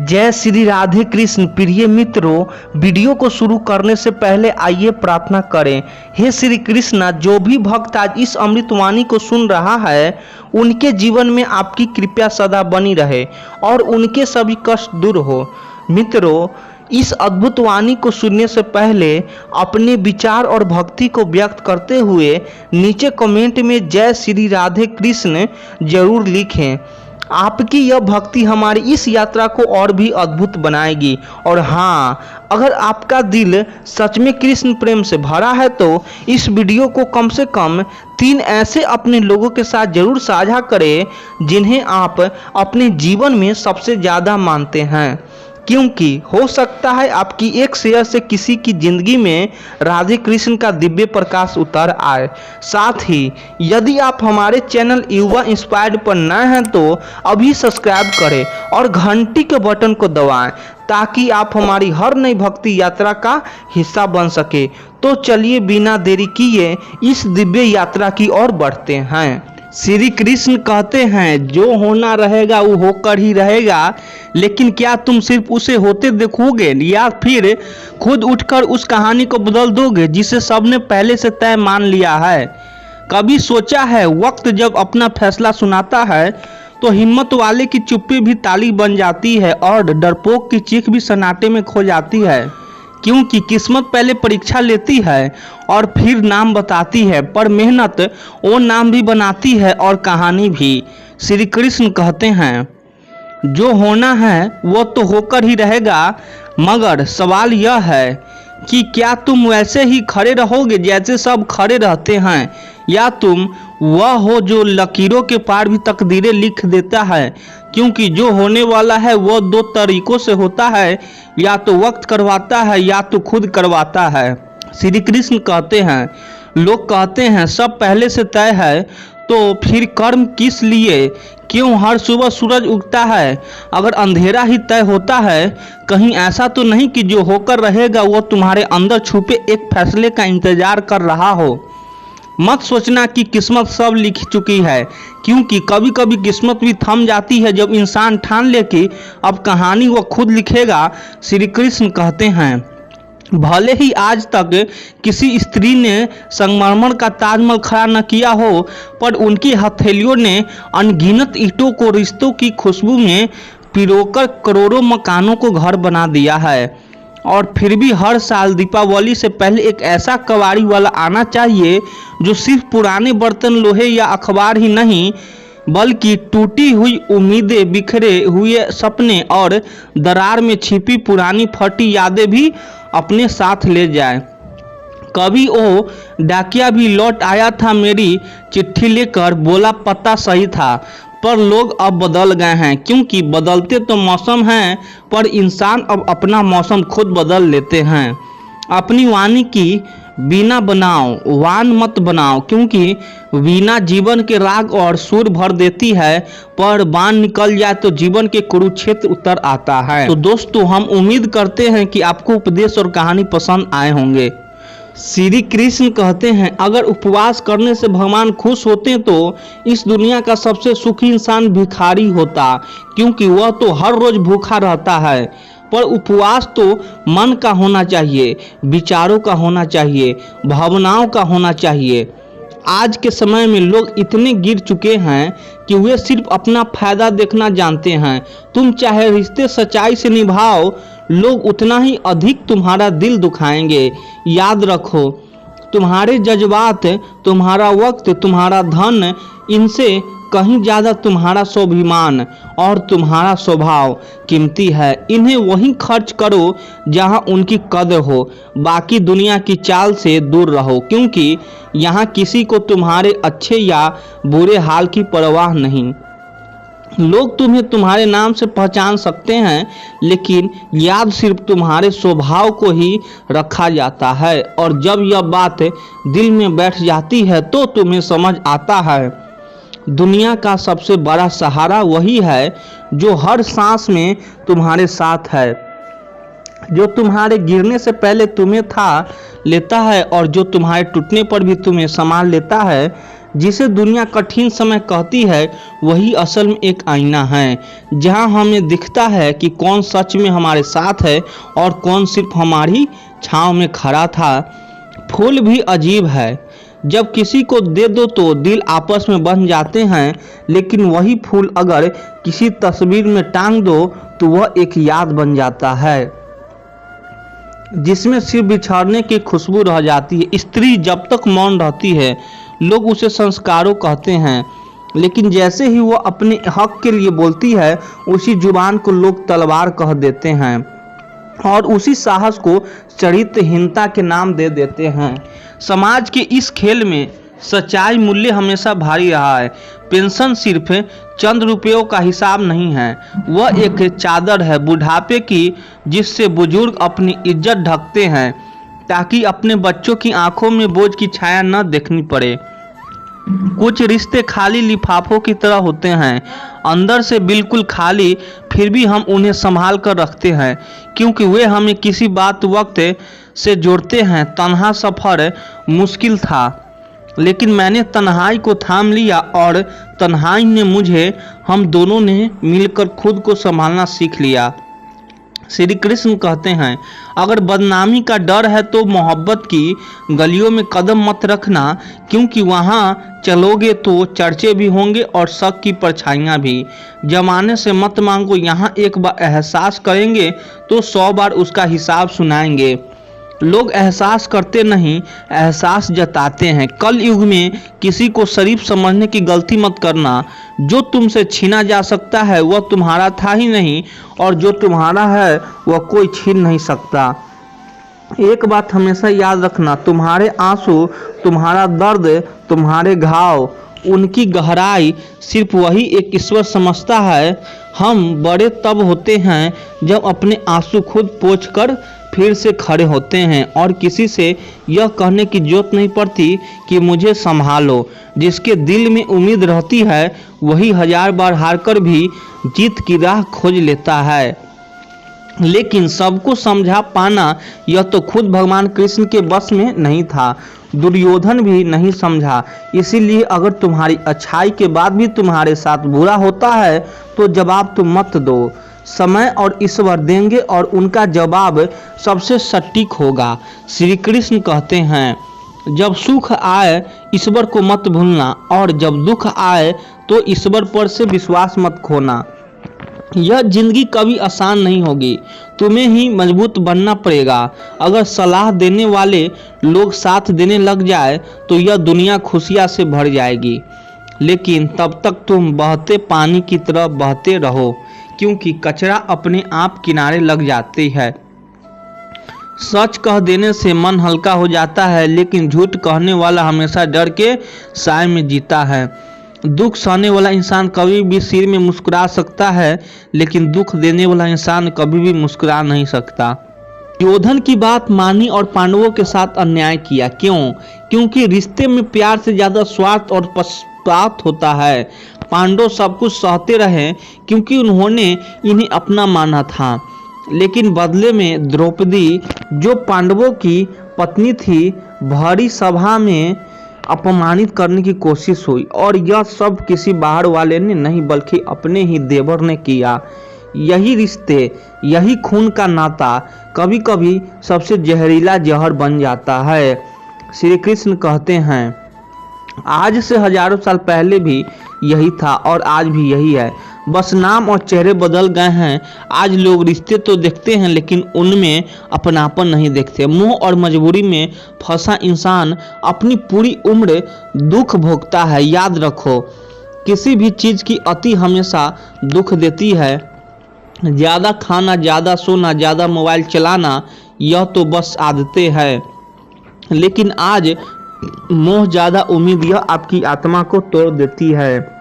जय श्री राधे कृष्ण। प्रिय मित्रों, वीडियो को शुरू करने से पहले आइए प्रार्थना करें। हे श्री कृष्ण, जो भी भक्त आज इस अमृतवाणी को सुन रहा है उनके जीवन में आपकी कृपा सदा बनी रहे और उनके सभी कष्ट दूर हो। मित्रों, इस अद्भुत वाणी को सुनने से पहले अपने विचार और भक्ति को व्यक्त करते हुए नीचे कमेंट में जय श्री राधे कृष्ण जरूर लिखें। आपकी यह भक्ति हमारी इस यात्रा को और भी अद्भुत बनाएगी। और हाँ, अगर आपका दिल सच में कृष्ण प्रेम से भरा है तो इस वीडियो को कम से कम 3 ऐसे अपने लोगों के साथ जरूर साझा करें जिन्हें आप अपने जीवन में सबसे ज़्यादा मानते हैं, क्योंकि हो सकता है आपकी एक शेयर से किसी की जिंदगी में राधे कृष्ण का दिव्य प्रकाश उतर आए। साथ ही यदि आप हमारे चैनल युवा इंस्पायर्ड पर नए हैं तो अभी सब्सक्राइब करें और घंटी के बटन को दबाएं ताकि आप हमारी हर नई भक्ति यात्रा का हिस्सा बन सके। तो चलिए बिना देरी किए इस दिव्य यात्रा की ओर बढ़ते हैं। श्री कृष्ण कहते हैं, जो होना रहेगा वो होकर ही रहेगा, लेकिन क्या तुम सिर्फ उसे होते देखोगे या फिर खुद उठकर उस कहानी को बदल दोगे जिसे सबने पहले से तय मान लिया है। कभी सोचा है, वक्त जब अपना फैसला सुनाता है तो हिम्मत वाले की चुप्पी भी ताली बन जाती है और डरपोक की चीख भी सन्नाटे में खो जाती है, क्योंकि किस्मत पहले परीक्षा लेती है और फिर नाम बताती है, पर मेहनत वो नाम भी बनाती है और कहानी भी। श्री कृष्ण कहते हैं, जो होना है वो तो होकर ही रहेगा, मगर सवाल यह है कि क्या तुम वैसे ही खड़े रहोगे जैसे सब खड़े रहते हैं, या तुम वह हो जो लकीरों के पार भी तकदीरें लिख देता है। क्योंकि जो होने वाला है वो 2 तरीकों से होता है, या तो वक्त करवाता है या तो खुद करवाता है। श्री कृष्ण कहते हैं, लोग कहते हैं सब पहले से तय है, तो फिर कर्म किस लिए? क्यों हर सुबह सूरज उगता है? अगर अंधेरा ही तय होता है, कहीं ऐसा तो नहीं कि जो होकर रहेगा वो तुम्हारे अंदर छुपे एक फैसले का इंतजार कर रहा हो। मत सोचना कि किस्मत सब लिख चुकी है, क्योंकि कभी कभी किस्मत भी थम जाती है जब इंसान ठान ले कि अब कहानी वो खुद लिखेगा। श्री कृष्ण कहते हैं, भले ही आज तक किसी स्त्री ने संगमरमर का ताजमहल खड़ा न किया हो, पर उनकी हथेलियों ने अनगिनत ईंटों को रिश्तों की खुशबू में पिरोकर करोड़ों मकानों को घर बना दिया है। और फिर भी हर साल दीपावली से पहले एक ऐसा कबाड़ी वाला आना चाहिए जो सिर्फ पुराने बर्तन, लोहे या अखबार ही नहीं, बल्कि टूटी हुई उम्मीदें, बिखरे हुए सपने और दरार में छिपी पुरानी फटी यादें भी अपने साथ ले जाए। कभी वो डाकिया भी लौट आया था मेरी चिट्ठी लेकर, बोला पता सही था, पर लोग अब बदल गए हैं, क्योंकि बदलते तो मौसम हैं पर इंसान अब अपना मौसम खुद बदल लेते हैं। अपनी वाणी की वीणा बनाओ, वान मत बनाओ, क्योंकि वीणा जीवन के राग और सुर भर देती है, पर बाण निकल जाए तो जीवन के कुरुक्षेत्र उतर आता है। तो दोस्तों, हम उम्मीद करते हैं कि आपको उपदेश और कहानी पसंद आए होंगे। श्री कृष्ण कहते हैं, अगर उपवास करने से भगवान खुश होते तो इस दुनिया का सबसे सुखी इंसान भिखारी होता, क्योंकि वह तो हर रोज भूखा रहता है। पर उपवास तो मन का होना चाहिए, विचारों का होना चाहिए, भावनाओं का होना चाहिए। आज के समय में लोग इतने गिर चुके हैं कि वे सिर्फ अपना फायदा देखना जानते हैं। तुम चाहे रिश्ते सच्चाई से निभाओ, लोग उतना ही अधिक तुम्हारा दिल दुखाएंगे। याद रखो, तुम्हारे जज्बात, तुम्हारा वक्त, तुम्हारा धन, इनसे कहीं ज़्यादा तुम्हारा स्वाभिमान और तुम्हारा स्वभाव कीमती है। इन्हें वहीं खर्च करो जहां उनकी कदर हो। बाकी दुनिया की चाल से दूर रहो, क्योंकि यहाँ किसी को तुम्हारे अच्छे या बुरे हाल की परवाह नहीं। लोग तुम्हें तुम्हारे नाम से पहचान सकते हैं, लेकिन याद सिर्फ तुम्हारे स्वभाव को ही रखा जाता है। और जब यह बात दिल में बैठ जाती है तो तुम्हें समझ आता है, दुनिया का सबसे बड़ा सहारा वही है जो हर सांस में तुम्हारे साथ है, जो तुम्हारे गिरने से पहले तुम्हें था लेता है और जो तुम्हारे टूटने पर भी तुम्हें संभाल लेता है। जिसे दुनिया कठिन समय कहती है वही असल में एक आईना है, जहां हमें दिखता है कि कौन सच में हमारे साथ है और कौन सिर्फ हमारी छांव में खड़ा था। फूल भी अजीब है, जब किसी को दे दो तो दिल आपस में बन जाते हैं, लेकिन वही फूल अगर किसी तस्वीर में टांग दो तो वह एक याद बन जाता है जिसमें सिर्फ बिछड़ने की खुशबू रह जाती है। स्त्री जब तक मौन रहती है लोग उसे संस्कारों कहते हैं, लेकिन जैसे ही वो अपने हक के लिए बोलती है उसी जुबान को लोग तलवार कह देते हैं और उसी साहस को चरित्रहीनता के नाम दे देते हैं। समाज के इस खेल में सच्चाई मूल्य हमेशा भारी रहा है। पेंशन सिर्फ चंद रुपयों का हिसाब नहीं है, वह एक चादर है बुढ़ापे की, जिससे बुजुर्ग अपनी इज्जत ढकते हैं ताकि अपने बच्चों की आंखों में बोझ की छाया न देखनी पड़े। कुछ रिश्ते खाली लिफाफों की तरह होते हैं, अंदर से बिल्कुल खाली, फिर भी हम उन्हें संभाल कर रखते हैं क्योंकि वे हमें किसी बात वक्त से जोड़ते हैं। तन्हा सफ़र मुश्किल था, लेकिन मैंने तन्हाई को थाम लिया और तन्हाई ने मुझे, हम दोनों ने मिलकर खुद को संभालना सीख लिया। श्री कृष्ण कहते हैं, अगर बदनामी का डर है तो मोहब्बत की गलियों में कदम मत रखना, क्योंकि वहाँ चलोगे तो चर्चे भी होंगे और शक की परछाइयाँ भी। जमाने से मत मांगो, यहाँ एक बार एहसास करेंगे तो 100 बार उसका हिसाब सुनाएंगे। लोग एहसास करते नहीं, एहसास जताते हैं। कल युग में किसी को शरीफ समझने की गलती मत करना। जो तुमसे छीना जा सकता है वह तुम्हारा था ही नहीं, और जो तुम्हारा है वह कोई छीन नहीं सकता। एक बात हमेशा याद रखना, तुम्हारे आंसू, तुम्हारा दर्द, तुम्हारे घाव, उनकी गहराई सिर्फ वही एक ईश्वर समझता है। हम बड़े तब होते हैं जब अपने आंसू खुद पोंछ कर फिर से खड़े होते हैं और किसी से यह कहने की जरूरत नहीं पड़ती कि मुझे संभालो। जिसके दिल में उम्मीद रहती है वही 1000 बार हारकर भी जीत की राह खोज लेता है। लेकिन सबको समझा पाना यह तो खुद भगवान कृष्ण के बस में नहीं था, दुर्योधन भी नहीं समझा। इसीलिए अगर तुम्हारी अच्छाई के बाद भी तुम्हारे साथ बुरा होता है तो जवाब तुम मत दो, समय और ईश्वर देंगे और उनका जवाब सबसे सटीक होगा। श्री कृष्ण कहते हैं, जब सुख आए ईश्वर को मत भूलना और जब दुख आए तो ईश्वर पर से विश्वास मत खोना। यह जिंदगी कभी आसान नहीं होगी, तुम्हें ही मजबूत बनना पड़ेगा। अगर सलाह देने वाले लोग साथ देने लग जाए तो यह दुनिया खुशियाँ से भर जाएगी, लेकिन तब तक तुम बहते पानी की तरह बहते रहो, क्योंकि कचरा अपने आप किनारे लग जाती है। सच कह देने से मन हल्का हो जाता है, लेकिन झूठ कहने वाला हमेशा डर के साए में जीता है। दुख सहने वाला इंसान कभी भी सिर में मुस्कुरा सकता है, लेकिन दुख देने वाला इंसान कभी भी मुस्कुरा नहीं सकता। दुर्योधन की बात मानी और पांडवों के साथ अन्याय किया। क्यों? क्योंकि रिश्ते में प्यार से ज्यादा स्वार्थ और पक्षपात होता है। पांडव सब कुछ सहते रहे क्योंकि उन्होंने इन्हें अपना माना था, लेकिन बदले में द्रौपदी, जो पांडवों की पत्नी थी, भरी सभा में अपमानित करने की कोशिश हुई, और यह सब किसी बाहर वाले ने नहीं बल्कि अपने ही देवर ने किया। यही रिश्ते, यही खून का नाता कभी कभी सबसे जहरीला जहर बन जाता है। श्री कृष्ण कहते हैं, आज से हजारों साल पहले भी यही था और आज भी यही है, बस नाम और चेहरे बदल गए हैं। आज लोग रिश्ते तो देखते हैं लेकिन उनमें अपनापन नहीं देखते। मोह और मजबूरी में फंसा इंसान अपनी पूरी उम्र दुख भोगता है। याद रखो, किसी भी चीज़ की अति हमेशा दुख देती है। ज़्यादा खाना, ज़्यादा सोना, ज़्यादा मोबाइल चलाना, यह तो बस आदतें हैं, लेकिन आज मोह, ज़्यादा उम्मीद, यह आपकी आत्मा को तोड़ देती है।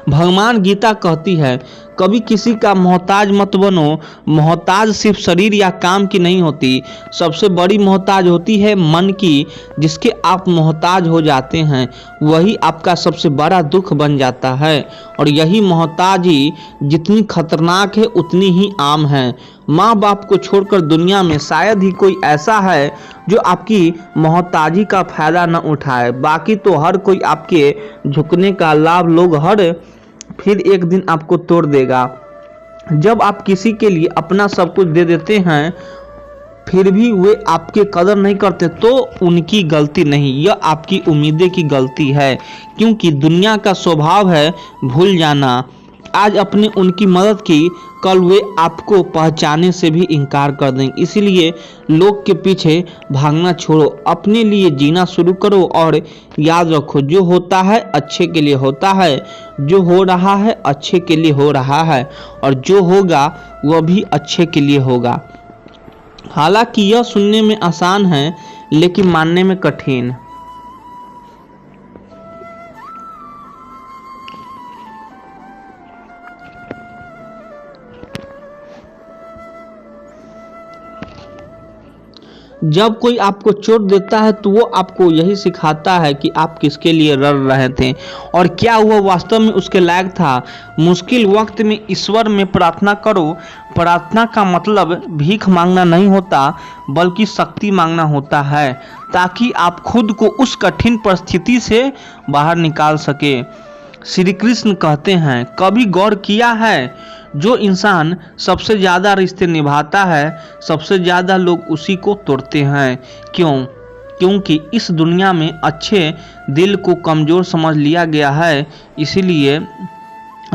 भगवान गीता कहती है, कभी किसी का मोहताज मत बनो। मोहताज सिर्फ शरीर या काम की नहीं होती, सबसे बड़ी मोहताज होती है मन की। जिसके आप मोहताज हो जाते हैं वही आपका सबसे बड़ा दुख बन जाता है, और यही मोहताजी जितनी खतरनाक है उतनी ही आम है। माँ बाप को छोड़कर दुनिया में शायद ही कोई ऐसा है जो आपकी मोहताजी का फायदा न उठाए। बाकी तो हर कोई आपके झुकने का लाभ लोग हर फिर एक दिन आपको तोड़ देगा। जब आप किसी के लिए अपना सब कुछ दे देते हैं फिर भी वे आपके कदर नहीं करते तो उनकी गलती नहीं, यह आपकी उम्मीदें की गलती है। क्योंकि दुनिया का स्वभाव है भूल जाना। आज अपने उनकी मदद की, कल वे आपको पहचाने से भी इनकार कर देंगे। इसलिए लोग के पीछे भागना छोड़ो, अपने लिए जीना शुरू करो और याद रखो जो होता है अच्छे के लिए होता है, जो हो रहा है अच्छे के लिए हो रहा है और जो होगा वह भी अच्छे के लिए होगा। हालांकि यह सुनने में आसान है लेकिन मानने में कठिन। जब कोई आपको चोट देता है तो वो आपको यही सिखाता है कि आप किसके लिए लड़ रहे थे और क्या वह वास्तव में उसके लायक था। मुश्किल वक्त में ईश्वर में प्रार्थना करो। प्रार्थना का मतलब भीख मांगना नहीं होता बल्कि शक्ति मांगना होता है, ताकि आप खुद को उस कठिन परिस्थिति से बाहर निकाल सके। श्री कृष्ण कहते हैं, कभी गौर किया है जो इंसान सबसे ज़्यादा रिश्ते निभाता है सबसे ज़्यादा लोग उसी को तोड़ते हैं। क्यों? क्योंकि इस दुनिया में अच्छे दिल को कमज़ोर समझ लिया गया है। इसीलिए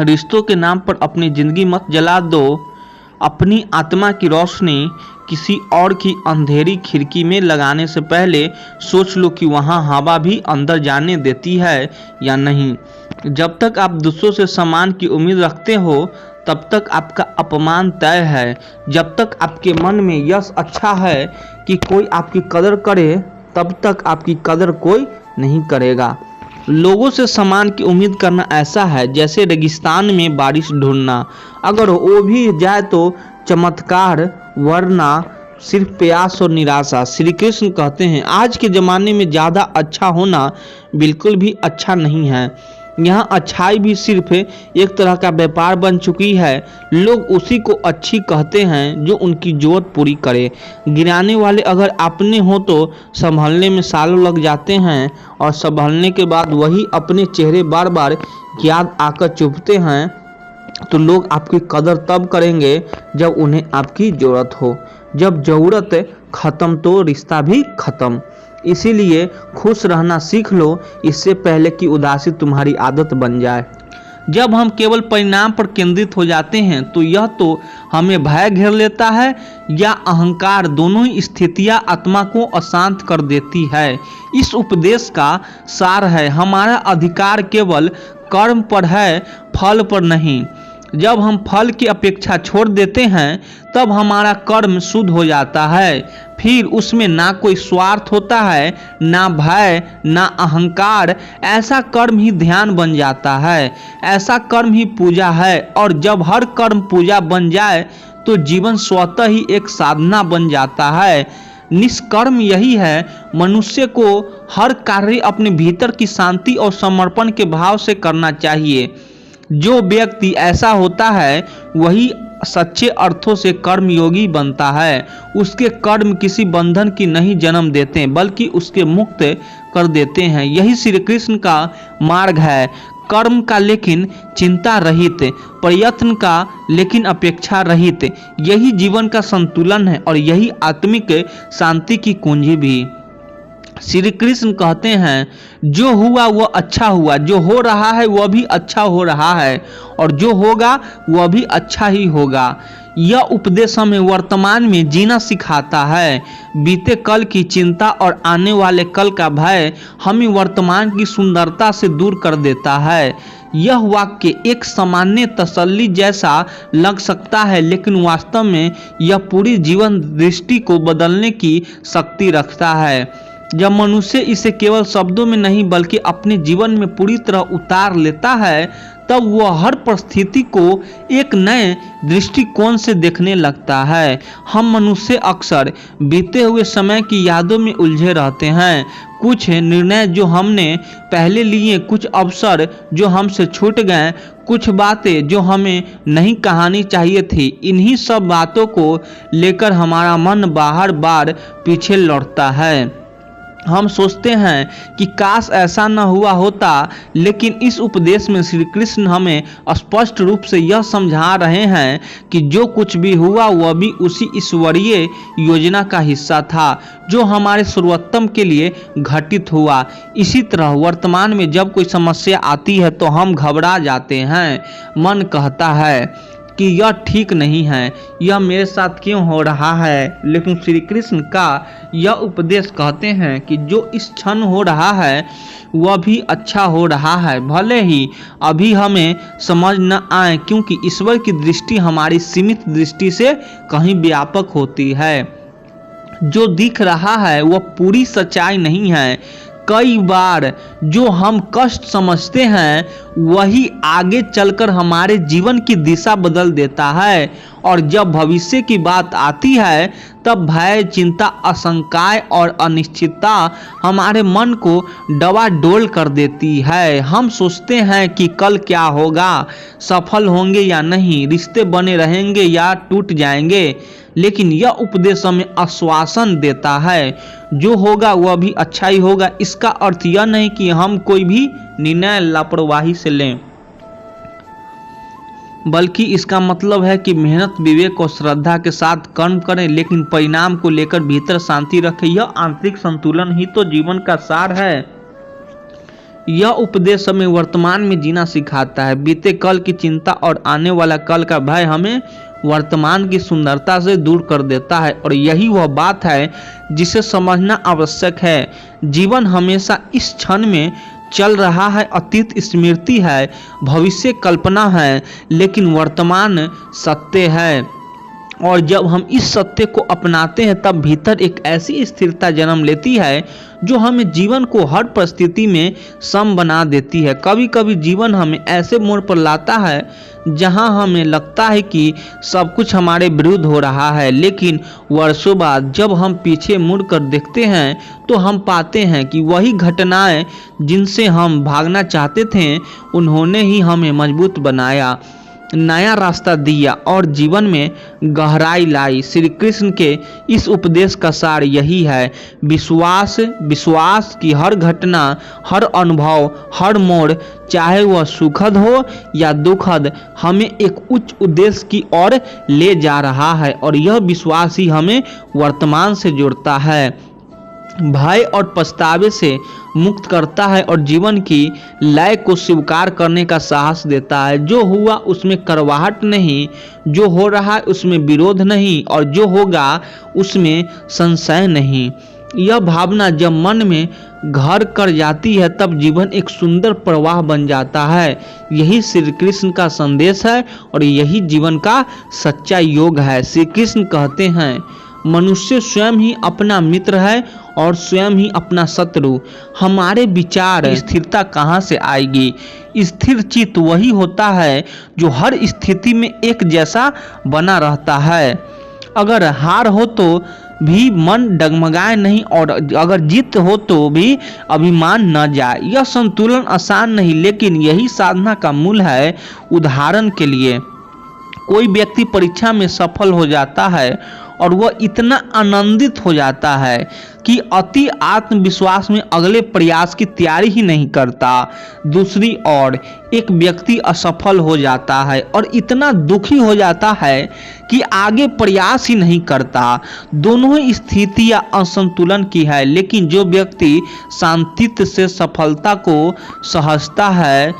रिश्तों के नाम पर अपनी ज़िंदगी मत जला दो। अपनी आत्मा की रोशनी किसी और की अंधेरी खिड़की में लगाने से पहले सोच लो कि वहाँ हवा भी अंदर जाने देती है या नहीं। जब तक आप दूसरों से सम्मान की उम्मीद रखते हो तब तक आपका अपमान तय है। जब तक आपके मन में यश अच्छा है कि कोई आपकी कदर करे तब तक आपकी कदर कोई नहीं करेगा। लोगों से सम्मान की उम्मीद करना ऐसा है जैसे रेगिस्तान में बारिश ढूंढना, अगर हो भी जाए तो चमत्कार, वरना सिर्फ प्यास और निराशा। श्री कृष्ण कहते हैं, आज के ज़माने में ज़्यादा अच्छा होना बिल्कुल भी अच्छा नहीं है। यहाँ अच्छाई भी सिर्फ एक तरह का व्यापार बन चुकी है। लोग उसी को अच्छी कहते हैं जो उनकी जरूरत पूरी करे। गिराने वाले अगर आपने हो तो संभलने में सालों लग जाते हैं और संभलने के बाद वही अपने चेहरे बार बार याद आकर चुभते हैं। तो लोग आपकी कदर तब करेंगे जब उन्हें आपकी ज़रूरत हो। जब ज़रूरत ख़त्म तो रिश्ता भी ख़त्म। इसीलिए खुश रहना सीख लो, इससे पहले कि उदासी तुम्हारी आदत बन जाए। जब हम केवल परिणाम पर केंद्रित हो जाते हैं तो यह तो हमें भय घेर लेता है या अहंकार, दोनों ही स्थितियां आत्मा को अशांत कर देती है। इस उपदेश का सार है, हमारा अधिकार केवल कर्म पर है, फल पर नहीं। जब हम फल की अपेक्षा छोड़ देते हैं तब हमारा कर्म शुद्ध हो जाता है। फिर उसमें ना कोई स्वार्थ होता है, ना भय, ना अहंकार। ऐसा कर्म ही ध्यान बन जाता है, ऐसा कर्म ही पूजा है। और जब हर कर्म पूजा बन जाए तो जीवन स्वतः ही एक साधना बन जाता है। निष्कर्म यही है, मनुष्य को हर कार्य अपने भीतर की शांति और समर्पण के भाव से करना चाहिए। जो व्यक्ति ऐसा होता है वही सच्चे अर्थों से कर्मयोगी बनता है। उसके कर्म किसी बंधन की नहीं जन्म देते बल्कि उसके मुक्त कर देते हैं। यही श्री कृष्ण का मार्ग है, कर्म का लेकिन चिंता रहित, प्रयत्न का लेकिन अपेक्षा रहित। यही जीवन का संतुलन है और यही आत्मिक शांति की कुंजी भी। श्री कृष्ण कहते हैं, जो हुआ वह अच्छा हुआ, जो हो रहा है वह भी अच्छा हो रहा है और जो होगा वह भी अच्छा ही होगा। यह उपदेश हमें वर्तमान में जीना सिखाता है। बीते कल की चिंता और आने वाले कल का भय हमें वर्तमान की सुंदरता से दूर कर देता है। यह वाक्य एक सामान्य तसल्ली जैसा लग सकता है, लेकिन वास्तव में यह पूरी जीवन दृष्टि को बदलने की शक्ति रखता है। जब मनुष्य इसे केवल शब्दों में नहीं बल्कि अपने जीवन में पूरी तरह उतार लेता है तब वह हर परिस्थिति को एक नए दृष्टिकोण से देखने लगता है। हम मनुष्य अक्सर बीते हुए समय की यादों में उलझे रहते हैं। कुछ निर्णय जो हमने पहले लिए, कुछ अवसर जो हमसे छूट गए, कुछ बातें जो हमें नहीं कहनी चाहिए थी, इन्हीं सब बातों को लेकर हमारा मन बार बार पीछे लौटता है। हम सोचते हैं कि काश ऐसा न हुआ होता, लेकिन इस उपदेश में श्री कृष्ण हमें स्पष्ट रूप से यह समझा रहे हैं कि जो कुछ भी हुआ वह भी उसी ईश्वरीय योजना का हिस्सा था जो हमारे सर्वोत्तम के लिए घटित हुआ। इसी तरह वर्तमान में जब कोई समस्या आती है तो हम घबरा जाते हैं। मन कहता है कि यह ठीक नहीं है, यह मेरे साथ क्यों हो रहा है, लेकिन श्री कृष्ण का यह उपदेश कहते हैं कि जो इस क्षण हो रहा है वह भी अच्छा हो रहा है, भले ही अभी हमें समझ न आए, क्योंकि ईश्वर की दृष्टि हमारी सीमित दृष्टि से कहीं व्यापक होती है। जो दिख रहा है वह पूरी सच्चाई नहीं है। कई बार जो हम कष्ट समझते हैं वही आगे चलकर हमारे जीवन की दिशा बदल देता है, और जब भविष्य की बात आती है तब भय, चिंता, आशंकाएं और अनिश्चितता हमारे मन को डवाडोल कर देती है। हम सोचते हैं कि कल क्या होगा, सफल होंगे या नहीं, रिश्ते बने रहेंगे या टूट जाएंगे, लेकिन यह उपदेश हमें आश्वासन देता है जो होगा वह भी अच्छा ही होगा। इसका अर्थ यह नहीं कि हम कोई भी निर्णय लापरवाही से लें, बल्कि इसका मतलब है कि मेहनत, विवेक और श्रद्धा के साथ कर्म करें, लेकिन परिणाम को लेकर भीतर शांति रखें। यह आंतरिक संतुलन ही तो जीवन का सार है। यह उपदेश हमें वर्तमान में जीना सिखाता है। बीते कल की चिंता और आने वाला कल का भय हमें वर्तमान की सुंदरता से दूर कर देता है, और यही वह बात है जिसे समझना आवश्यक है। जीवन हमेशा इस क्षण में चल रहा है। अतीत स्मृति है, भविष्य कल्पना है, लेकिन वर्तमान सत्य है। और जब हम इस सत्य को अपनाते हैं तब भीतर एक ऐसी स्थिरता जन्म लेती है जो हमें जीवन को हर परिस्थिति में सम बना देती है। कभी कभी जीवन हमें ऐसे मोड़ पर लाता है जहां हमें लगता है कि सब कुछ हमारे विरुद्ध हो रहा है, लेकिन वर्षों बाद जब हम पीछे मुड़कर देखते हैं तो हम पाते हैं कि वही घटनाएं जिनसे हम भागना चाहते थे उन्होंने ही हमें मजबूत बनाया, नया रास्ता दिया और जीवन में गहराई लाई। श्री कृष्ण के इस उपदेश का सार यही है, विश्वास की हर घटना, हर अनुभव, हर मोड़, चाहे वह सुखद हो या दुखद, हमें एक उच्च उद्देश्य की ओर ले जा रहा है, और यह विश्वास ही हमें वर्तमान से जोड़ता है, भय और पछतावे से मुक्त करता है और जीवन की लय को स्वीकार करने का साहस देता है। जो हुआ उसमें करवाहट नहीं, जो हो रहा है उसमें विरोध नहीं, और जो होगा उसमें संशय नहीं। यह भावना जब मन में घर कर जाती है तब जीवन एक सुंदर प्रवाह बन जाता है। यही श्री कृष्ण का संदेश है और यही जीवन का सच्चा योग है। श्री कृष्ण कहते हैं, मनुष्य स्वयं ही अपना मित्र है और स्वयं ही अपना शत्रु। हमारे विचार स्थिरता कहाँ से आएगी? स्थिर चित्त वही होता है जो हर स्थिति में एक जैसा बना रहता है। अगर हार हो तो भी मन डगमगाए नहीं, और अगर जीत हो तो भी अभिमान न जाए। यह संतुलन आसान नहीं, लेकिन यही साधना का मूल है। उदाहरण के लिए, कोई व्यक्ति परीक्षा में सफल हो जाता है और वह इतना आनंदित हो जाता है कि अति आत्मविश्वास में अगले प्रयास की तैयारी ही नहीं करता। दूसरी ओर एक व्यक्ति असफल हो जाता है और इतना दुखी हो जाता है कि आगे प्रयास ही नहीं करता। दोनों ही स्थितियां असंतुलन की है, लेकिन जो व्यक्ति शांति से सफलता को सहजता है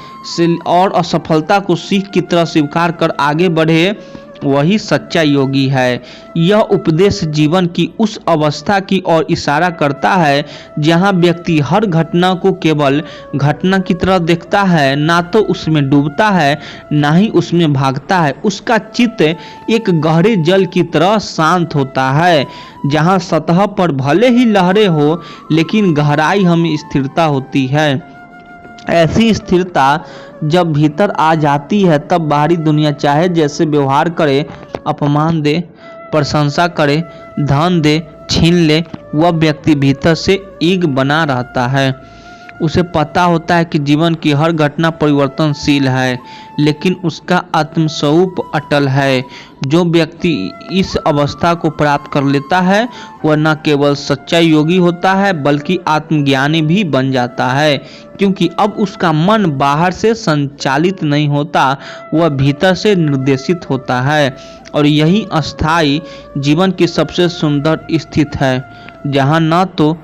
और असफलता को सीख की तरह स्वीकार कर आगे बढ़े, वही सच्चा योगी है। यह उपदेश जीवन की उस अवस्था की ओर इशारा करता है जहां व्यक्ति हर घटना को केवल घटना की तरह देखता है, ना तो उसमें डूबता है ना ही उसमें भागता है। उसका चित्त एक गहरे जल की तरह शांत होता है, जहां सतह पर भले ही लहरें हो लेकिन गहराई हमें स्थिरता होती है। ऐसी स्थिरता जब भीतर आ जाती है तब बाहरी दुनिया चाहे जैसे व्यवहार करे, अपमान दे, प्रशंसा करे, धन दे, छीन ले, वह व्यक्ति भीतर से ईग बना रहता है। उसे पता होता है कि जीवन की हर घटना परिवर्तनशील है, लेकिन उसका आत्मस्वरूप अटल है। जो व्यक्ति इस अवस्था को प्राप्त कर लेता है वह न केवल सच्चा योगी होता है बल्कि आत्मज्ञानी भी बन जाता है, क्योंकि अब उसका मन बाहर से संचालित नहीं होता, वह भीतर से निर्देशित होता है। और यही अस्थाई जीवन की सबसे सुंदर स्थिति है, जहाँ न तो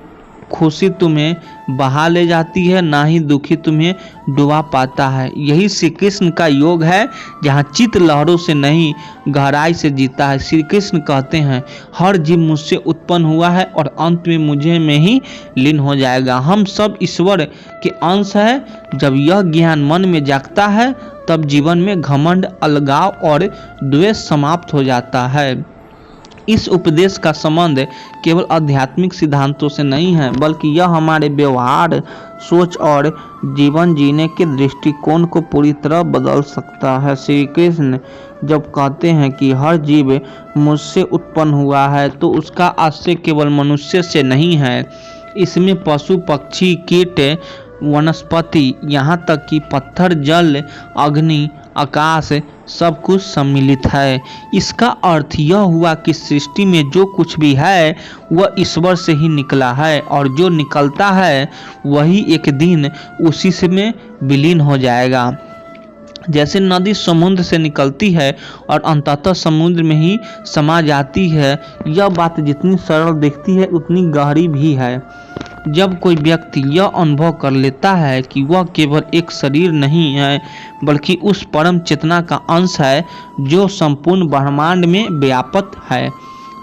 खुशी तुम्हें बहा ले जाती है, ना ही दुखी तुम्हें डुबा पाता है। यही श्री कृष्ण का योग है, जहाँ चित्त लहरों से नहीं गहराई से जीता है। श्री कृष्ण कहते हैं, हर जीव मुझसे उत्पन्न हुआ है और अंत में मुझे में ही लीन हो जाएगा। हम सब ईश्वर के अंश है। जब यह ज्ञान मन में जागता है तब जीवन में घमंड, अलगाव और द्वेष समाप्त हो जाता है। इस उपदेश का संबंध केवल आध्यात्मिक सिद्धांतों से नहीं है, बल्कि यह हमारे व्यवहार, सोच और जीवन जीने के दृष्टिकोण को पूरी तरह बदल सकता है। श्री कृष्ण जब कहते हैं कि हर जीव मुझसे उत्पन्न हुआ है तो उसका आश्रय केवल मनुष्य से नहीं है। इसमें पशु, पक्षी, कीट, वनस्पति, यहाँ तक कि पत्थर, जल, अग्नि, आकाश सब कुछ सम्मिलित है। इसका अर्थ यह हुआ कि सृष्टि में जो कुछ भी है वह ईश्वर से ही निकला है, और जो निकलता है वही एक दिन उसी से में विलीन हो जाएगा। जैसे नदी समुद्र से निकलती है और अंततः समुद्र में ही समा जाती है, यह बात जितनी सरल दिखती है उतनी गहरी भी है। जब कोई व्यक्ति यह अनुभव कर लेता है कि वह केवल एक शरीर नहीं है बल्कि उस परम चेतना का अंश है जो संपूर्ण ब्रह्मांड में व्याप्त है,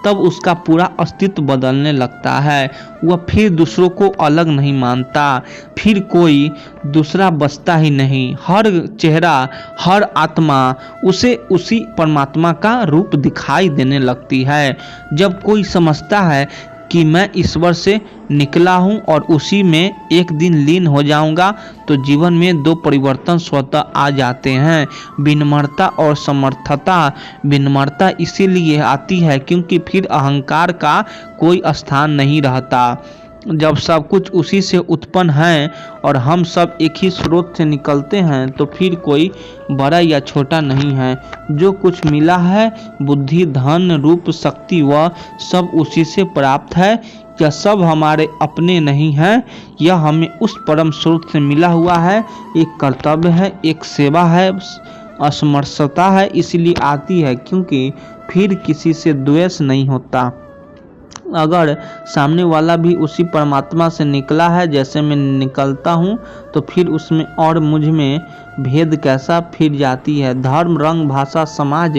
तब उसका पूरा अस्तित्व बदलने लगता है। वह फिर दूसरों को अलग नहीं मानता, फिर कोई दूसरा बचता ही नहीं। हर चेहरा, हर आत्मा उसे उसी परमात्मा का रूप दिखाई देने लगती है। जब कोई समझता है कि मैं ईश्वर से निकला हूँ और उसी में एक दिन लीन हो जाऊंगा, तो जीवन में दो परिवर्तन स्वतः आ जाते हैं, विनम्रता और समर्थता। विनम्रता इसीलिए आती है क्योंकि फिर अहंकार का कोई स्थान नहीं रहता। जब सब कुछ उसी से उत्पन्न है और हम सब एक ही स्रोत से निकलते हैं तो फिर कोई बड़ा या छोटा नहीं है। जो कुछ मिला है, बुद्धि, धन, रूप, शक्ति, वह सब उसी से प्राप्त है। यह सब हमारे अपने नहीं है, यह हमें उस परम स्रोत से मिला हुआ है। एक कर्तव्य है, एक सेवा है, असमर्थता है, इसलिए आती है क्योंकि फिर किसी से द्वेष नहीं होता। अगर सामने वाला भी उसी परमात्मा से निकला है जैसे मैं निकलता हूँ, तो फिर उसमें और मुझ में भेद कैसा फिर जाती है। धर्म, रंग, भाषा, समाज,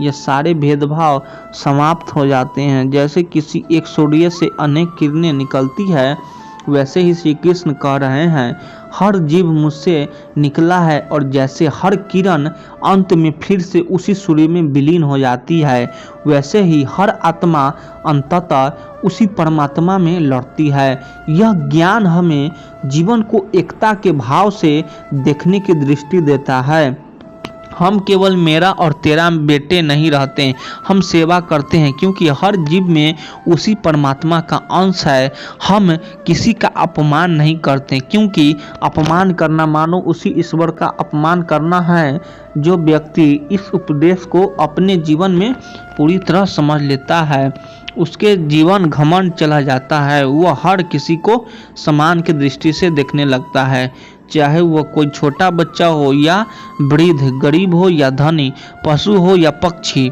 ये सारे भेदभाव समाप्त हो जाते हैं। जैसे किसी एक सूर्य से अनेक किरणें निकलती है, वैसे ही श्री कृष्ण कह रहे हैं, हर जीव मुझसे निकला है और जैसे हर किरण अंत में फिर से उसी सूर्य में विलीन हो जाती है, वैसे ही हर आत्मा अंततः उसी परमात्मा में लौटती है। यह ज्ञान हमें जीवन को एकता के भाव से देखने की दृष्टि देता है। हम केवल मेरा और तेरा बेटे नहीं रहते, हम सेवा करते हैं क्योंकि हर जीव में उसी परमात्मा का अंश है। हम किसी का अपमान नहीं करते क्योंकि अपमान करना मानो उसी ईश्वर का अपमान करना है। जो व्यक्ति इस उपदेश को अपने जीवन में पूरी तरह समझ लेता है, उसके जीवन घमंड चला जाता है। वह हर किसी को समान की दृष्टि से देखने लगता है, चाहे वह कोई छोटा बच्चा हो या वृद्ध, गरीब हो या धनी, पशु हो या पक्षी,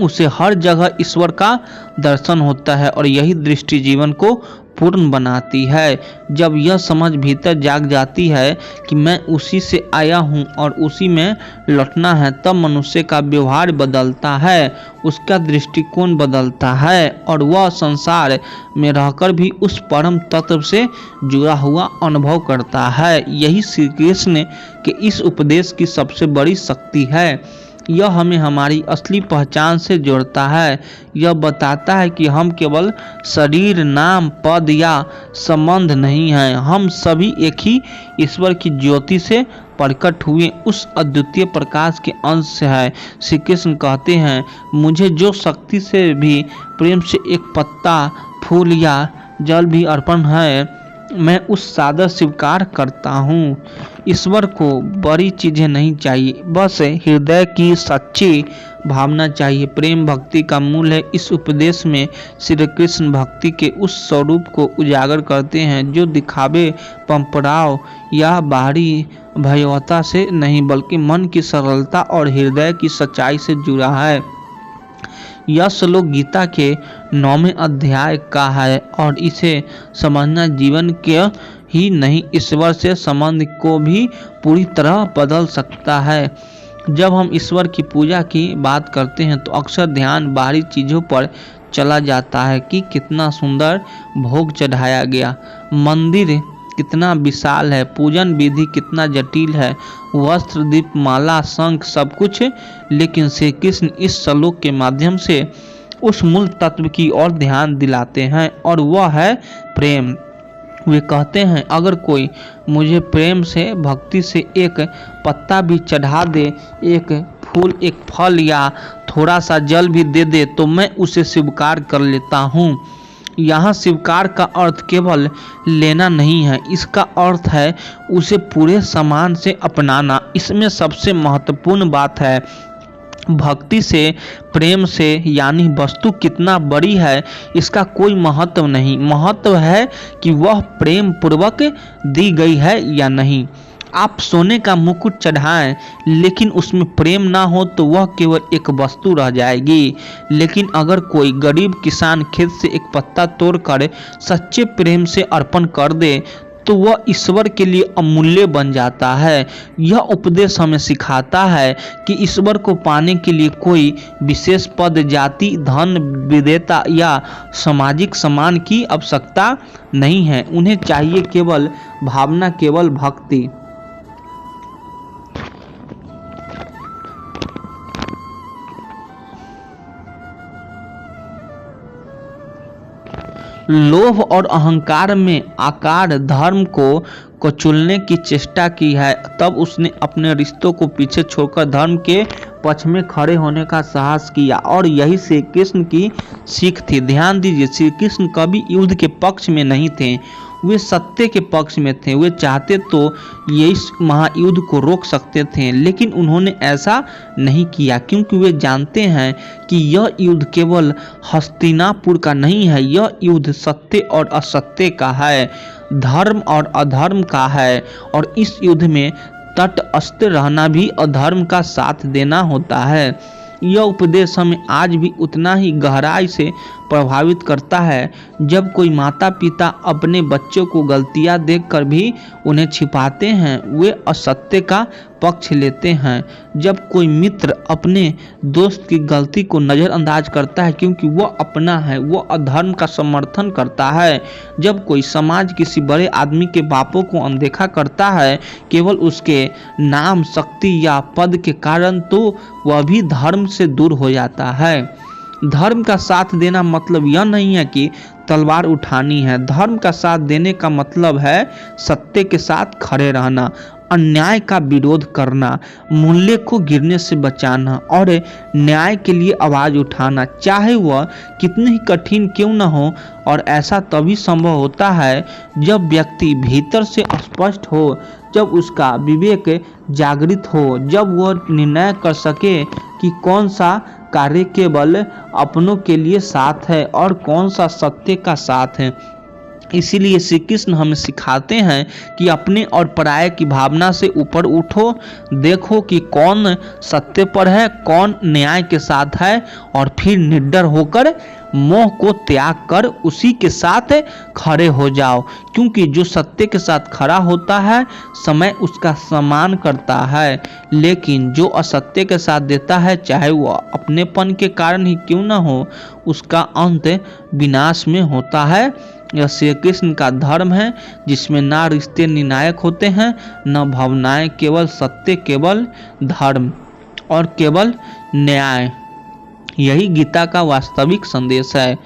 उसे हर जगह ईश्वर का दर्शन होता है और यही दृष्टि जीवन को पूर्ण बनाती है। जब यह समझ भीतर जाग जाती है कि मैं उसी से आया हूँ और उसी में लौटना है, तब मनुष्य का व्यवहार बदलता है, उसका दृष्टिकोण बदलता है और वह संसार में रहकर भी उस परम तत्व से जुड़ा हुआ अनुभव करता है। यही श्री कृष्ण के इस उपदेश की सबसे बड़ी शक्ति है। यह हमें हमारी असली पहचान से जोड़ता है। यह बताता है कि हम केवल शरीर, नाम, पद या संबंध नहीं हैं, हम सभी एक ही ईश्वर की ज्योति से प्रकट हुए उस अद्वितीय प्रकाश के अंश से है। श्री कृष्ण कहते हैं, मुझे जो शक्ति से भी प्रेम से एक पत्ता, फूल या जल भी अर्पण है, मैं उस सादर स्वीकार करता हूँ। ईश्वर को बड़ी चीज़ें नहीं चाहिए, बस हृदय की सच्ची भावना चाहिए। प्रेम भक्ति का मूल है। इस उपदेश में श्री कृष्ण भक्ति के उस स्वरूप को उजागर करते हैं जो दिखावे, परंपराओं या बाहरी भव्यता से नहीं, बल्कि मन की सरलता और हृदय की सच्चाई से जुड़ा है। यह श्लोक गीता के 9वें अध्याय का है और इसे समझना जीवन के ही नहीं, ईश्वर से संबंध को भी पूरी तरह बदल सकता है। जब हम ईश्वर की पूजा की बात करते हैं तो अक्सर ध्यान बाहरी चीज़ों पर चला जाता है कि कितना सुंदर भोग चढ़ाया गया, मंदिर कितना विशाल है, पूजन विधि कितना जटिल है, वस्त्र, दीप, माला, शंख, सब कुछ। लेकिन श्री कृष्ण इस श्लोक के माध्यम से उस मूल तत्व की ओर ध्यान दिलाते हैं और वह है प्रेम। वे कहते हैं, अगर कोई मुझे प्रेम से, भक्ति से एक पत्ता भी चढ़ा दे, एक फूल, एक फल या थोड़ा सा जल भी दे दे, तो मैं उसे स्वीकार कर लेता हूँ। यहाँ स्वीकार का अर्थ केवल लेना नहीं है, इसका अर्थ है उसे पूरे सामान से अपनाना। इसमें सबसे महत्वपूर्ण बात है, भक्ति से, प्रेम से, यानी वस्तु कितना बड़ी है इसका कोई महत्व नहीं, महत्व है कि वह प्रेम पूर्वक दी गई है या नहीं। आप सोने का मुकुट चढ़ाएं लेकिन उसमें प्रेम ना हो तो वह केवल एक वस्तु रह जाएगी। लेकिन अगर कोई गरीब किसान खेत से एक पत्ता तोड़कर सच्चे प्रेम से अर्पण कर दे तो वह ईश्वर के लिए अमूल्य बन जाता है। यह उपदेश हमें सिखाता है कि ईश्वर को पाने के लिए कोई विशेष पद, जाति, धन, विद्वता या सामाजिक सम्मान की आवश्यकता नहीं है। उन्हें चाहिए केवल भावना, केवल भक्ति। लोभ और अहंकार में आकार धर्म को कुचलने की चेष्टा की है, तब उसने अपने रिश्तों को पीछे छोड़कर धर्म के पक्ष में खड़े होने का साहस किया और यही श्री कृष्ण की सीख थी। ध्यान दीजिए, श्री कृष्ण कभी युद्ध के पक्ष में नहीं थे, वे सत्य के पक्ष में थे। वे चाहते तो ये इस महायुद्ध को रोक सकते थे, लेकिन उन्होंने ऐसा नहीं किया क्योंकि वे जानते हैं कि यह युद्ध केवल हस्तिनापुर का नहीं है, यह युद्ध सत्य और असत्य का है, धर्म और अधर्म का है। और इस युद्ध में तटस्थ रहना भी अधर्म का साथ देना होता है। यह उपदेश हमें आज भी उतना ही गहराई से प्रभावित करता है। जब कोई माता पिता अपने बच्चों को गलतियां देखकर भी उन्हें छिपाते हैं, वे असत्य का पक्ष लेते हैं। जब कोई मित्र अपने दोस्त की गलती को नज़रअंदाज करता है क्योंकि वह अपना है, वह अधर्म का समर्थन करता है। जब कोई समाज किसी बड़े आदमी के पापों को अनदेखा करता है केवल उसके नाम, शक्ति या पद के कारण, तो वह भी धर्म से दूर हो जाता है। धर्म का साथ देना मतलब यह नहीं है कि तलवार उठानी है। धर्म का साथ देने का मतलब है सत्य के साथ खड़े रहना, अन्याय का विरोध करना, मूल्य को गिरने से बचाना और न्याय के लिए आवाज उठाना, चाहे वह कितनी ही कठिन क्यों न हो। और ऐसा तभी संभव होता है जब व्यक्ति भीतर से स्पष्ट हो, जब उसका विवेक जागृत हो, जब वह निर्णय कर सके कि कौन सा कार्य केवल अपनों के लिए साथ है और कौन सा सत्य का साथ है। इसीलिए श्री कृष्ण हमें सिखाते हैं कि अपने और पराये की भावना से ऊपर उठो, देखो कि कौन सत्य पर है, कौन न्याय के साथ है, और फिर निडर होकर मोह को त्याग कर उसी के साथ खड़े हो जाओ। क्योंकि जो सत्य के साथ खड़ा होता है समय उसका सम्मान करता है, लेकिन जो असत्य के साथ देता है, चाहे वह अपनेपन के कारण ही क्यों न हो, उसका अंत विनाश में होता है। यह श्री कृष्ण का धर्म है जिसमें ना रिश्ते निर्णायक होते हैं, न भावनाएं, केवल सत्य, केवल धर्म। और केवल न्याय। यही गीता का वास्तविक संदेश है।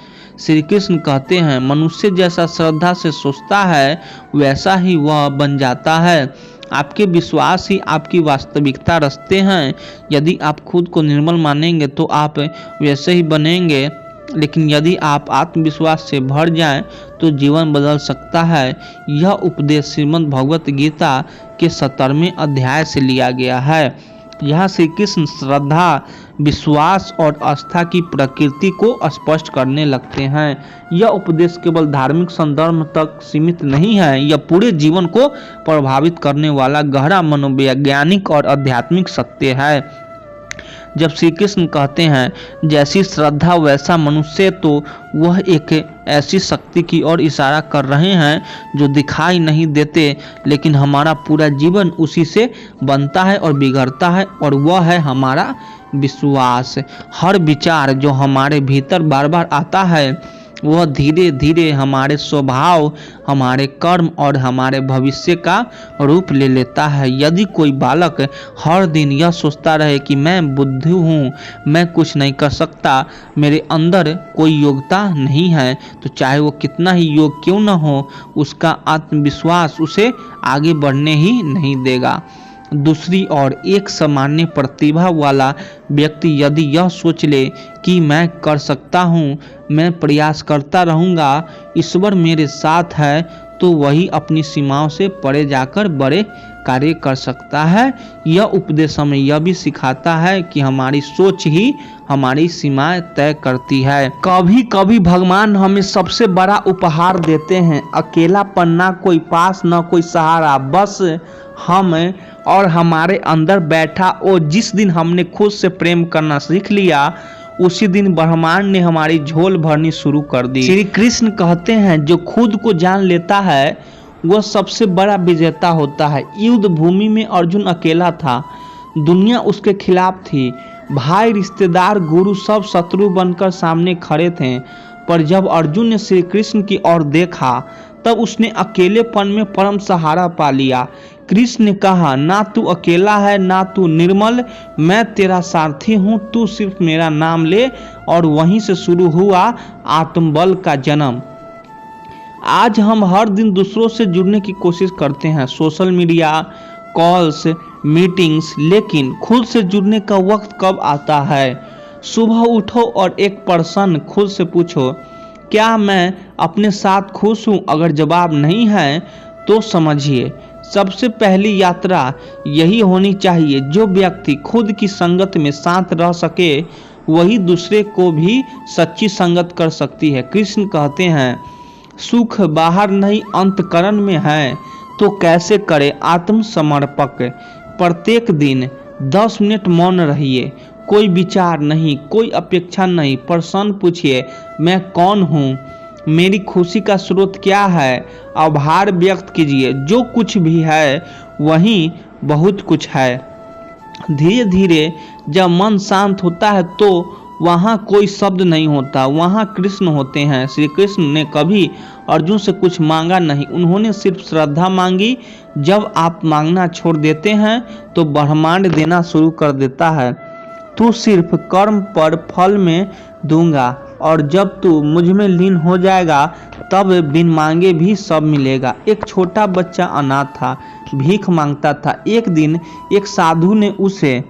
श्री कृष्ण कहते हैं, मनुष्य जैसा श्रद्धा से सोचता है वैसा ही वह बन जाता है। आपके विश्वास ही आपकी वास्तविकता रचते हैं। यदि आप खुद को निर्मल मानेंगे तो आप वैसे ही बनेंगे, लेकिन यदि आप आत्मविश्वास से भर जाएं तो जीवन बदल सकता है। यह उपदेश श्रीमद् भगवत गीता के 17वें अध्याय से लिया गया है। यहाँ श्री कृष्ण श्रद्धा, विश्वास और आस्था की प्रकृति को स्पष्ट करने लगते हैं। यह उपदेश केवल धार्मिक संदर्भ तक सीमित नहीं है, यह पूरे जीवन को प्रभावित करने वाला गहरा मनोवैज्ञानिक और आध्यात्मिक सत्य है। जब श्री कृष्ण कहते हैं जैसी श्रद्धा वैसा मनुष्य, तो वह एक ऐसी शक्ति की ओर इशारा कर रहे हैं जो दिखाई नहीं देते, लेकिन हमारा पूरा जीवन उसी से बनता है और बिगड़ता है, और वह है हमारा विश्वास। हर विचार जो हमारे भीतर बार बार आता है वह धीरे धीरे हमारे स्वभाव, हमारे कर्म और हमारे भविष्य का रूप ले लेता है। यदि कोई बालक हर दिन यह सोचता रहे कि मैं बुद्धू हूँ, मैं कुछ नहीं कर सकता, मेरे अंदर कोई योग्यता नहीं है, तो चाहे वो कितना ही योग क्यों न हो, उसका आत्मविश्वास उसे आगे बढ़ने ही नहीं देगा। दूसरी ओर एक सामान्य प्रतिभा वाला व्यक्ति यदि यह सोच ले कि मैं कर सकता हूँ, मैं प्रयास करता रहूँगा, ईश्वर मेरे साथ है, तो वही अपनी सीमाओं से परे जाकर बड़े कार्य कर सकता है। यह उपदेश हमें यह भी सिखाता है कि हमारी सोच ही हमारी सीमाएं तय करती है। कभी कभी भगवान हमें सबसे बड़ा उपहार देते हैं, अकेलापन, ना कोई पास ना कोई सहारा, बस हम और हमारे अंदर बैठा। और जिस दिन हमने खुद से प्रेम करना सीख लिया, उसी दिन ब्रह्मांड ने हमारी झोल भरनी शुरू कर दी। श्री कृष्ण कहते हैं जो खुद को जान लेता है वह सबसे बड़ा विजेता होता है। युद्ध भूमि में अर्जुन अकेला था, दुनिया उसके खिलाफ थी, भाई, रिश्तेदार, गुरु सब शत्रु बनकर सामने खड़े थे। पर जब अर्जुन ने श्री कृष्ण की ओर देखा तब उसने अकेलेपन में परम सहारा पा लिया। कृष्ण ने कहा, ना तू अकेला है, ना तू निर्मल, मैं तेरा सारथी हूँ, तू सिर्फ मेरा नाम ले। और वहीं से शुरू हुआ आत्मबल का जन्म। आज हम हर दिन दूसरों से जुड़ने की कोशिश करते हैं, सोशल मीडिया, कॉल्स, मीटिंग्स, लेकिन खुद से जुड़ने का वक्त कब आता है? सुबह उठो और एक पर्सन खुद से पूछो, क्या मैं अपने साथ खुश हूँ? अगर जवाब नहीं है तो समझिए सबसे पहली यात्रा यही होनी चाहिए। जो व्यक्ति खुद की संगत में शांत रह सके वही दूसरे को भी सच्ची संगत कर सकती है। कृष्ण कहते हैं, सुख बाहर नहीं अंतकरण में है, तो कैसे करे आत्मसमर्पक। प्रत्येक दिन 10 मिनट मौन रहिए, कोई विचार नहीं, कोई अपेक्षा नहीं, प्रश्न पूछिए, मैं कौन हूँ, मेरी खुशी का स्रोत क्या है। आभार व्यक्त कीजिए, जो कुछ भी है वही बहुत कुछ है। धीरे धीरे जब मन शांत होता है तो वहाँ कोई शब्द नहीं होता, वहाँ कृष्ण होते हैं। श्री कृष्ण ने कभी अर्जुन से कुछ मांगा नहीं, उन्होंने सिर्फ श्रद्धा मांगी। जब आप मांगना छोड़ देते हैं तो ब्रह्मांड देना शुरू कर देता है। तू सिर्फ कर्म पर फल में दूंगा, और जब तू मुझ में लीन हो जाएगा तब बिन मांगे भी सब मिलेगा। एक छोटा बच्चा अनाथ था, भीख मांगता था। एक दिन एक साधु ने उसे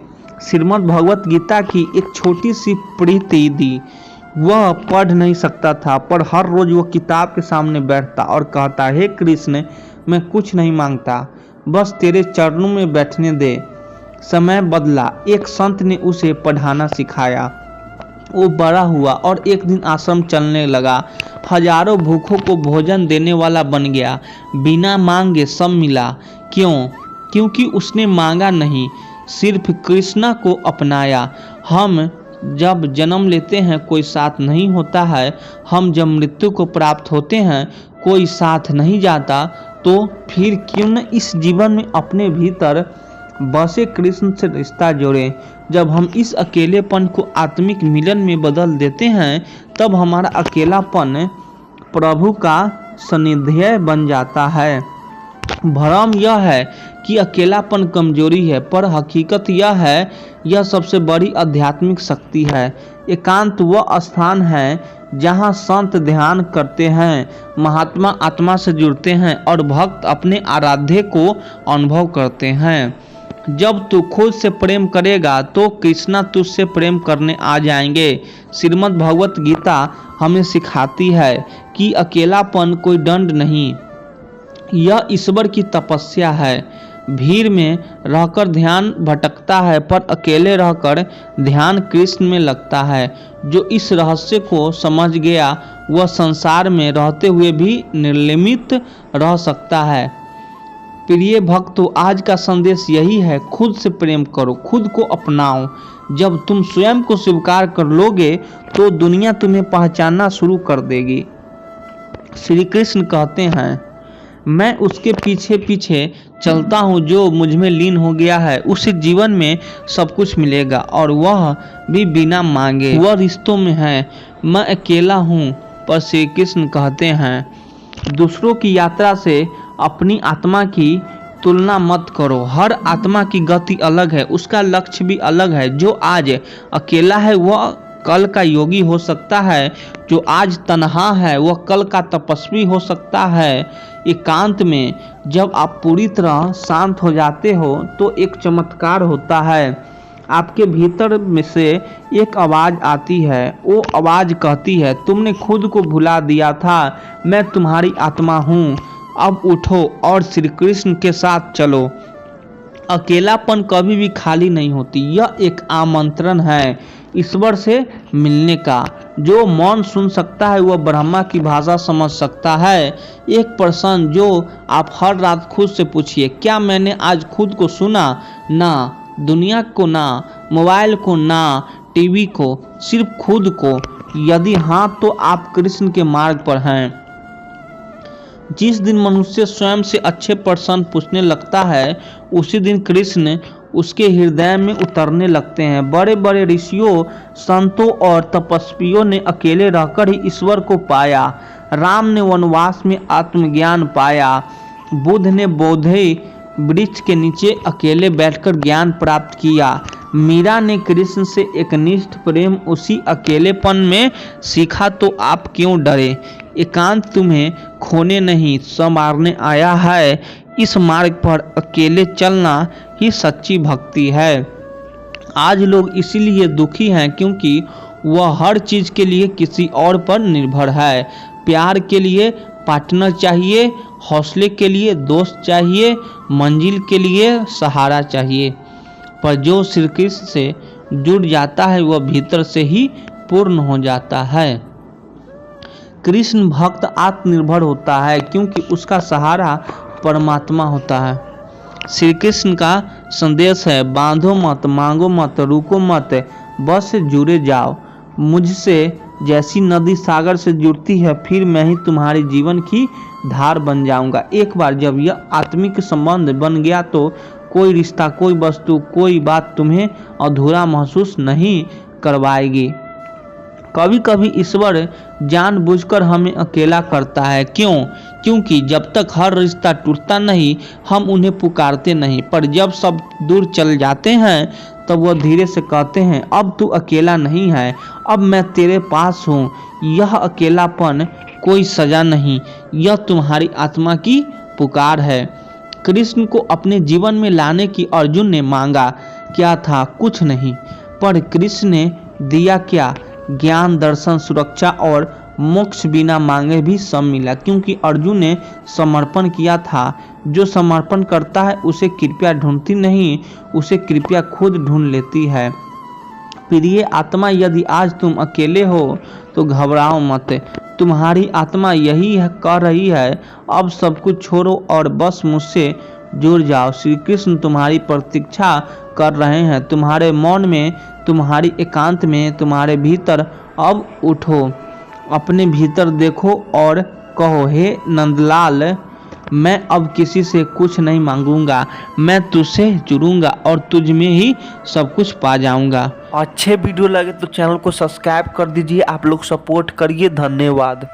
श्रीमद् भगवत गीता की एक छोटी सी प्रति दी। वह पढ़ नहीं सकता था, पर हर रोज वो किताब के सामने बैठता और कहता, हे कृष्ण, मैं कुछ नहीं मांगता, बस तेरे चरणों में बैठने दे। समय बदला, एक संत ने उसे पढ़ाना सिखाया। वो बड़ा हुआ और एक दिन आश्रम चलने लगा। हजारों भूखों को भोजन देने वाला बन गया। बिना मांगे सब मिला। क्यों? क्योंकि उसने मांगा नहीं, सिर्फ कृष्णा को अपनाया। हम जब जन्म लेते हैं कोई साथ नहीं होता है, हम जब मृत्यु को प्राप्त होते हैं कोई साथ नहीं जाता, तो फिर क्यों न इस जीवन में अपने भीतर बसे कृष्ण से रिश्ता जोड़ें। जब हम इस अकेलेपन को आत्मिक मिलन में बदल देते हैं तब हमारा अकेलापन प्रभु का सानिध्य बन जाता है। भ्रम यह है कि अकेलापन कमजोरी है, पर हकीकत यह है यह सबसे बड़ी आध्यात्मिक शक्ति है। एकांत वह स्थान है जहाँ संत ध्यान करते हैं, महात्मा आत्मा से जुड़ते हैं और भक्त अपने आराध्य को अनुभव करते हैं। जब तू खुद से प्रेम करेगा तो कृष्णा तुझसे प्रेम करने आ जाएंगे। श्रीमद् भगवत गीता हमें सिखाती है कि अकेलापन कोई दंड नहीं, यह ईश्वर की तपस्या है। भीड़ में रहकर ध्यान भटकता है, पर अकेले रहकर ध्यान कृष्ण में लगता है। जो इस रहस्य को समझ गया वह संसार में रहते हुए भी निर्लिमित रह सकता है। प्रिय भक्तों, आज का संदेश यही है, खुद से प्रेम करो, खुद को अपनाओ। जब तुम स्वयं को स्वीकार कर लोगे तो दुनिया तुम्हें पहचानना शुरू कर देगी। श्री कृष्ण कहते हैं, मैं उसके पीछे पीछे चलता हूँ जो मुझ में लीन हो गया है, उसे जीवन में सब कुछ मिलेगा और वह भी बिना मांगे। वह रिश्तों में है, मैं अकेला हूँ। पर श्री कृष्ण कहते हैं, दूसरों की यात्रा से अपनी आत्मा की तुलना मत करो। हर आत्मा की गति अलग है, उसका लक्ष्य भी अलग है। जो आज अकेला है वह कल का योगी हो सकता है, जो आज तन्हा है वह कल का तपस्वी हो सकता है। एकांत में जब आप पूरी तरह शांत हो जाते हो तो एक चमत्कार होता है। आपके भीतर में से एक आवाज़ आती है। वो आवाज़ कहती है, तुमने खुद को भुला दिया था, मैं तुम्हारी आत्मा हूँ, अब उठो और श्री कृष्ण के साथ चलो। अकेलापन कभी भी खाली नहीं होती, यह एक आमंत्रण है ईश्वर से मिलने का। जो मौन सुन सकता है वह ब्रह्मा की भाषा समझ सकता है। एक प्रश्न जो आप हर रात खुद से पूछिए, क्या मैंने आज खुद को सुना? ना दुनिया को, ना मोबाइल को, ना टीवी को, सिर्फ खुद को। यदि हाँ तो आप कृष्ण के मार्ग पर हैं। जिस दिन मनुष्य स्वयं से अच्छे प्रश्न पूछने लगता है उसी दिन कृष्ण उसके हृदय में उतरने लगते हैं। बड़े बड़े ऋषियों, संतों और तपस्वियों ने अकेले रहकर ही ईश्वर को पाया। राम ने वनवास में आत्मज्ञान पाया। बुद्ध ने बोधि वृक्ष के नीचे अकेले बैठकर ज्ञान प्राप्त किया। मीरा ने कृष्ण से एकनिष्ठ प्रेम उसी अकेलेपन में सीखा। तो आप क्यों डरे? एकांत तुम्हें खोने नहीं संवारने आया है। इस मार्ग पर अकेले चलना ही सच्ची भक्ति है। आज लोग इसीलिए दुखी हैं क्योंकि वह हर चीज के लिए किसी और पर निर्भर है। प्यार के लिए पार्टनर चाहिए, हौसले के लिए दोस्त चाहिए, मंजिल के लिए सहारा चाहिए। पर जो श्री कृष्ण से जुड़ जाता है वह भीतर से ही पूर्ण हो जाता है। कृष्ण भक्त आत्मनिर्भर होता है क्योंकि उसका सहारा परमात्मा होता है। श्री कृष्ण का संदेश है, बांधो मत, मांगो मत, रुको मत, बस जुड़े जाओ। मुझसे जैसी नदी सागर से जुड़ती है फिर मैं ही तुम्हारे जीवन की धार बन जाऊंगा। एक बार जब यह आत्मिक संबंध बन गया तो कोई रिश्ता, कोई वस्तु, कोई बात तुम्हें अधूरा महसूस नहीं करवाएगी। कभी कभी ईश्वर जानबूझकर हमें अकेला करता है। क्यों? क्योंकि जब तक हर रिश्ता टूटता नहीं हम उन्हें पुकारते नहीं, पर जब सब दूर चल जाते हैं तब वह धीरे से कहते हैं, अब तू अकेला नहीं है, अब मैं तेरे पास हूँ। यह अकेलापन कोई सजा नहीं, यह तुम्हारी आत्मा की पुकार है। कृष्ण को अपने जीवन में लाने की अर्जुन ने मांगा क्या था? कुछ नहीं। पर कृष्ण ने दिया क्या? ज्ञान, दर्शन, सुरक्षा और मोक्ष बिना मांगे भी सब मिला, क्योंकि अर्जुन ने समर्पण किया था। जो समर्पण करता है उसे कृपया ढूंढती नहीं, उसे कृपया खुद ढूंढ लेती है। प्रिय आत्मा, यदि आज तुम अकेले हो तो घबराओ मत। तुम्हारी आत्मा यही कह रही है, अब सब कुछ छोड़ो और बस मुझसे जुड़ जाओ। श्री कृष्ण तुम्हारी प्रतीक्षा कर रहे हैं, तुम्हारे मौन में, तुम्हारी एकांत में, तुम्हारे भीतर। अब उठो, अपने भीतर देखो और कहो, हे नंदलाल, मैं अब किसी से कुछ नहीं मांगूंगा, मैं तुझसे जुड़ूंगा और तुझ में ही सब कुछ पा जाऊंगा। अच्छे वीडियो लगे तो चैनल को सब्सक्राइब कर दीजिए। आप लोग सपोर्ट करिए। धन्यवाद।